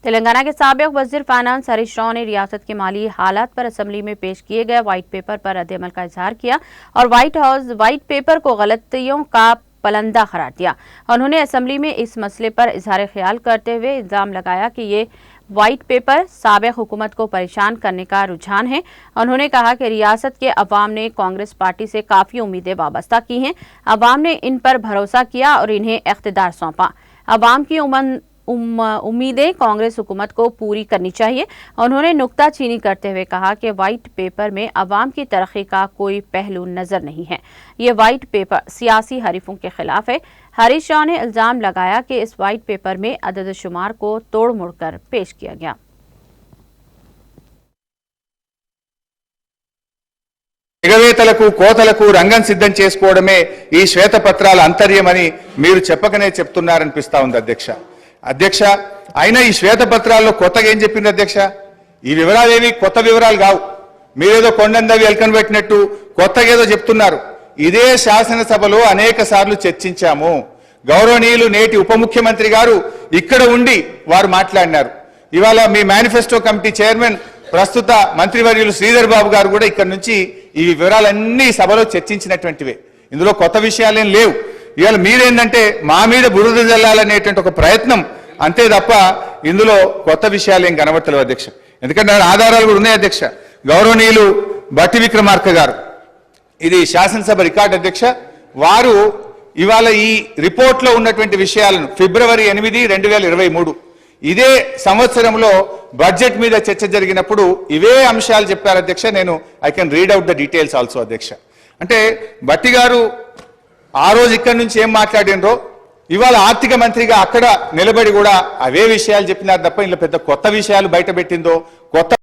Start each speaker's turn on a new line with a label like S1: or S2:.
S1: तेलंगाना के साबिक वजीर फाइनेंस हरीश राव ने रियासत के माली हालात पर असेंबली में पेश किए गए व्हाइट पेपर पर रद्द-ए-अमल का इजहार किया और व्हाइट हाउस व्हाइट पेपर को गलतियों का पलंदा करार दिया। उन्होंने असेंबली में इस मसले पर इजहार ख्याल करते हुए इल्जाम लगाया कि ये व्हाइट पेपर साबिक हुकूमत को परेशान करने का रुझान है। उन्होंने कहा कि रियासत के अवाम ने कांग्रेस पार्टी से काफ़ी उम्मीदें वाबस्ता की हैं। अवाम ने इन पर भरोसा किया और इन्हें इख्तिदार सौंपा। अवाम की उम्मीदें कांग्रेस हुकूमत को पूरी करनी चाहिए। उन्होंने नुक्ताचीनी करते हुए कहा कि व्हाइट पेपर में अवाम की तरक्की का कोई पहलू नजर नहीं है। ये व्हाइट पेपर सियासी हरीफों के खिलाफ है। हरीश राव ने इल्जाम लगाया कि इस व्हाइट पेपर में अदद शुमार को तोड़ मोड़ कर पेश किया गया।
S2: ఎగవేతలకు కోతలకు రంగం సిద్ధం చేసుకోవడమే ఈ శ్వేతపత్రాల అంతర్యమని మీరు చెప్పకనే చెప్తున్నారనిపిస్తా ఉంది అధ్యక్ష అయినా ఈ శ్వేతపత్రాల్లో కొత్తగా ఏం చెప్పింది అధ్యక్ష? ఈ వివరాలేవి కొత్త వివరాలు కావు. మీరేదో కొండందవి ఎల్కన్ పెట్టినట్టు కొత్తగా ఏదో చెప్తున్నారు. ఇదే శాసనసభలో అనేక సార్లు చర్చించాము. గౌరవనీయులు నేటి ఉప ముఖ్యమంత్రి గారు ఇక్కడ ఉండి వారు మాట్లాడినారు. ఇవాళ మీ మేనిఫెస్టో కమిటీ చైర్మన్ ప్రస్తుత మంత్రివర్యులు శ్రీధర్ బాబు గారు కూడా ఇక్కడ నుంచి ఈ వివరాలన్నీ సభలో చర్చించినటువంటివే. ఇందులో కొత్త విషయాలేం లేవు. ఇవాళ మీరేంటంటే మా మీద బురద జల్లాలనేటువంటి ఒక ప్రయత్నం అంతే తప్ప ఇందులో కొత్త విషయాలేం కనబడతలేవు అధ్యక్ష. ఎందుకంటే ఆధారాలు కూడా ఉన్నాయి అధ్యక్ష. గౌరవనీయులు బట్టి విక్రమార్క గారు, ఇది శాసనసభ రికార్డు అధ్యక్ష, వారు ఇవాళ ఈ రిపోర్ట్లో ఉన్నటువంటి విషయాలను ఫిబ్రవరి 8, 2023 ఇదే సంవత్సరంలో బడ్జెట్ మీద చర్చ జరిగినప్పుడు ఇవే అంశాలు చెప్పారు అధ్యక్ష. నేను I can read out the details also అధ్యక్ష. అంటే బట్టి గారు ఆ రోజు ఇక్కడి నుంచి ఏం మాట్లాడినరో ఇవాళ ఆర్థిక మంత్రిగా అక్కడ నిలబడి కూడా అవే విషయాలు చెప్పినారు తప్ప ఇందులో పెద్ద కొత్త విషయాలు బయట పెట్టిందో కొత్త